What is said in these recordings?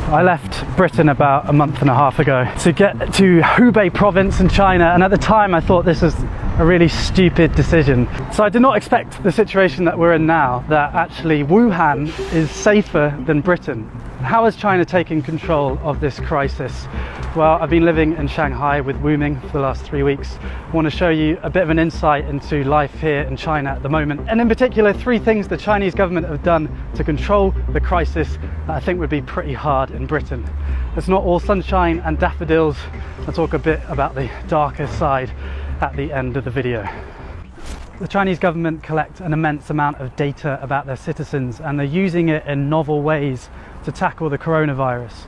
I left Britain about a month and a half ago to get to Hubei province in China, and at the time I thought this was a really stupid decision. So I did not expect the situation that we're in now, that actually Wuhan is safer than Britain. How has China taken control of this crisis? Well, I've been living in Shanghai with Wu Ming for the last 3 weeks. I want to show you a bit of an insight into life here in China at the moment, and in particular 3 things the Chinese government have done to control the crisis that I think would be pretty hard in Britain. It's not all sunshine and daffodils. I'll talk a bit about the darker side at the end of the video. The Chinese government collect an immense amount of data about their citizens, and they're using it in novel ways to tackle the coronavirus.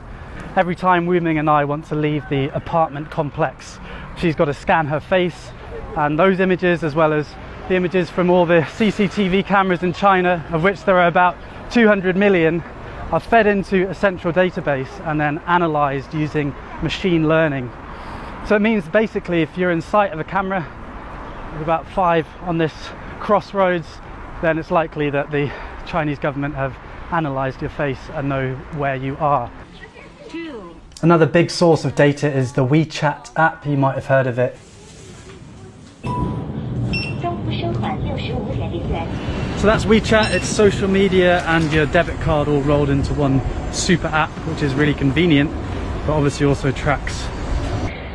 Every time Wu Ming and I want to leave the apartment complex, she's got to scan her face, and those images, as well as the images from all the CCTV cameras in China, of which there are about 200 million, are fed into a central database and then analysed using machine learning. So it means basically if you're in sight of a camera, with about 5 on this crossroads, then it's likely that the Chinese government have analysed your face and know where you are. Another big source of data is the WeChat app. You might have heard of it. So that's WeChat. It's social media and your debit card all rolled into one super app, which is really convenient, but obviously also tracks.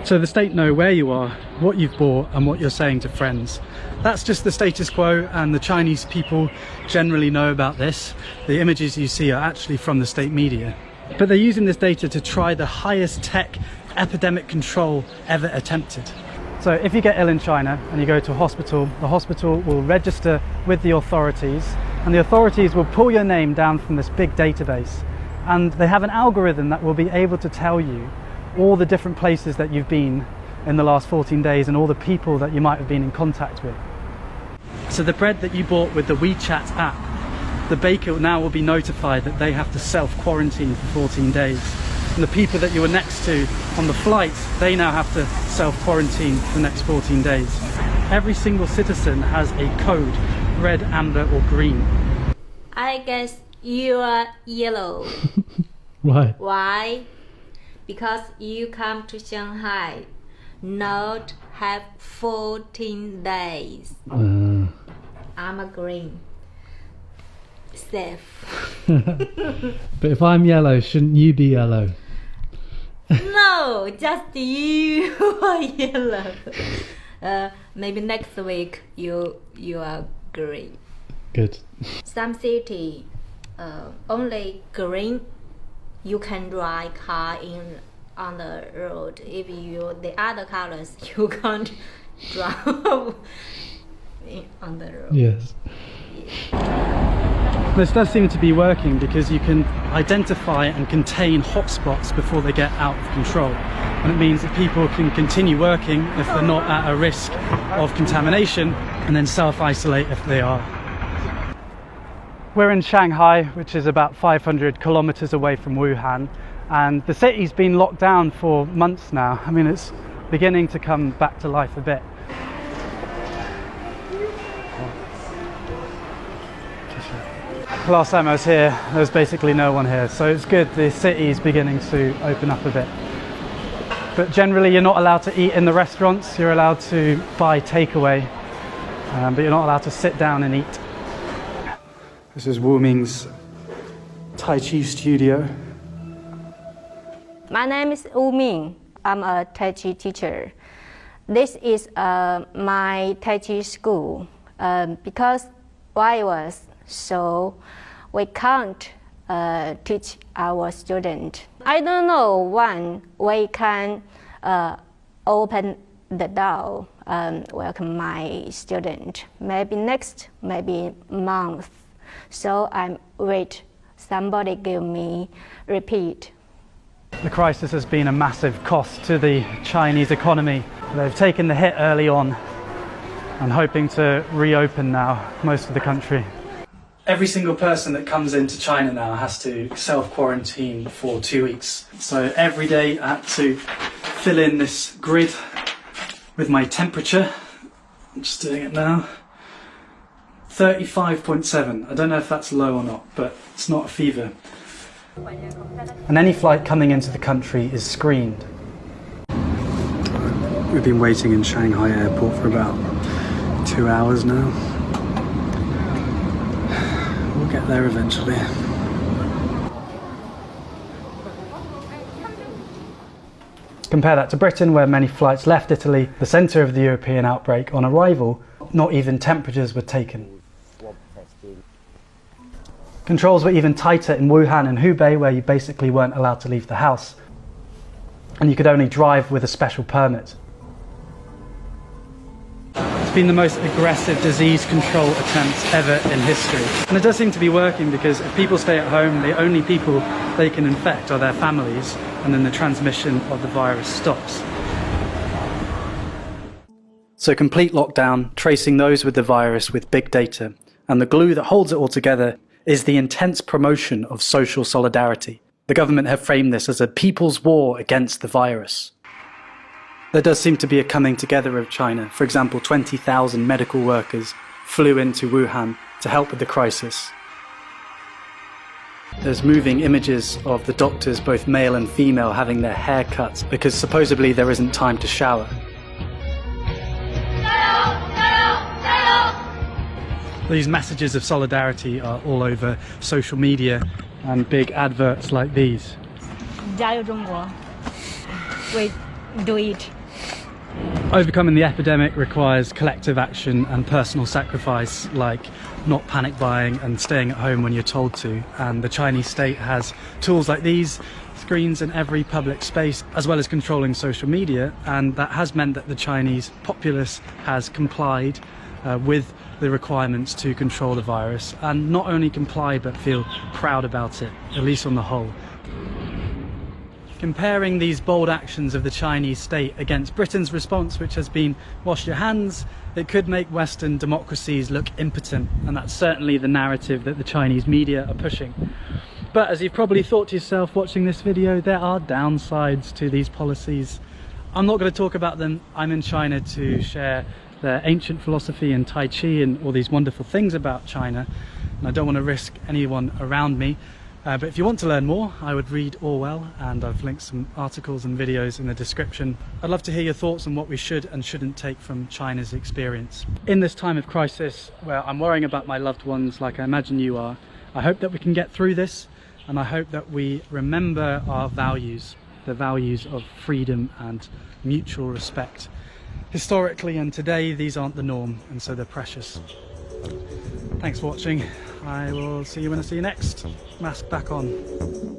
So the state know where you are, what you've bought, and what you're saying to friends. That's just the status quo, and the Chinese people generally know about this. The images you see are actually from the state media. But they're using this data to try the highest tech epidemic control ever attempted. So if you get ill in China and you go to a hospital, the hospital will register with the authorities, and the authorities will pull your name down from this big database. And they have an algorithm that will be able to tell you all the different places that you've been in the last 14 days and all the people that you might have been in contact with. So the bread that you bought with the WeChat app, the baker now will be notified that they have to self-quarantine for 14 days. And the people that you were next to on the flight, they now have to self-quarantine for the next 14 days. Every single citizen has a code, red, amber or green. I guess you are yellow. Why? Why? Because you come to Shanghai, not have 14 days. I'm a green. Safe. But if I'm yellow, shouldn't you be yellow? No, just you are yellow. Maybe next week you are green. Good. Some city only green. You can drive car on the road. If you the other colors, you can't drive on the road. Yes. This does seem to be working because you can identify and contain hotspots before they get out of control. And it means that people can continue working if they're not at a risk of contamination, and then self-isolate if they are. We're in Shanghai, which is about 500 kilometers away from Wuhan, and the city's been locked down for months now. I mean, it's beginning to come back to life a bit. Last time I was here, there was basically no one here, so it's good the city is beginning to open up a bit. But generally you're not allowed to eat in the restaurants, you're allowed to buy takeaway, but you're not allowed to sit down and eat. This is Wu Ming's Tai Chi studio. My name is Wu Ming. I'm a Tai Chi teacher. This is my Tai Chi school because virus, so we can't teach our student. I don't know when we can open the door and welcome my student. Maybe next, maybe month. So I'm wait. Somebody give me repeat. The crisis has been a massive cost to the Chinese economy. They've taken the hit early on and hoping to reopen now most of the country. Every single person that comes into China now has to self-quarantine for 2 weeks. So every day I had to fill in this grid with my temperature. I'm just doing it now. 35.7. I don't know if that's low or not, but it's not a fever. and any flight coming into the country is screened. We've been waiting in Shanghai airport for about 2 hours now. We'll get there eventually. Compare that to Britain, where many flights left Italy, the centre of the European outbreak. On arrival, not even temperatures were taken. Controls were even tighter in Wuhan and Hubei, where you basically weren't allowed to leave the house, and you could only drive with a special permit. It's been the most aggressive disease control attempt ever in history. And it does seem to be working, because if people stay at home, the only people they can infect are their families, and then the transmission of the virus stops. So complete lockdown, tracing those with the virus with big data, and the glue that holds it all together is the intense promotion of social solidarity. The government have framed this as a people's war against the virus. There does seem to be a coming together of China. For example, 20,000 medical workers flew into Wuhan to help with the crisis. There's moving images of the doctors, both male and female, having their hair cut because supposedly there isn't time to shower. These messages of solidarity are all over social media and big adverts like these. 加油中国 We do it. Overcoming the epidemic requires collective action and personal sacrifice, like not panic buying and staying at home when you're told to. And the Chinese state has tools like these, screens in every public space, as well as controlling social media, and that has meant that the Chinese populace has complied with the requirements to control the virus, and not only comply but feel proud about it, at least on the whole. Comparing these bold actions of the Chinese state against Britain's response, which has been wash your hands, it could make Western democracies look impotent, and that's certainly the narrative that the Chinese media are pushing. But as you've probably thought to yourself watching this video, there are downsides to these policies. I'm not going to talk about them. I'm in China to share their ancient philosophy and Tai Chi and all these wonderful things about China, and I don't want to risk anyone around me. But if you want to learn more, I would read Orwell, and I've linked some articles and videos in the description. I'd love to hear your thoughts on what we should and shouldn't take from China's experience. In this time of crisis, where I'm worrying about my loved ones like I imagine you are, I hope that we can get through this, and I hope that we remember our values, the values of freedom and mutual respect. Historically and today, these aren't the norm, and so they're precious. Thanks for watching. I will see you when I see you next. Mask back on.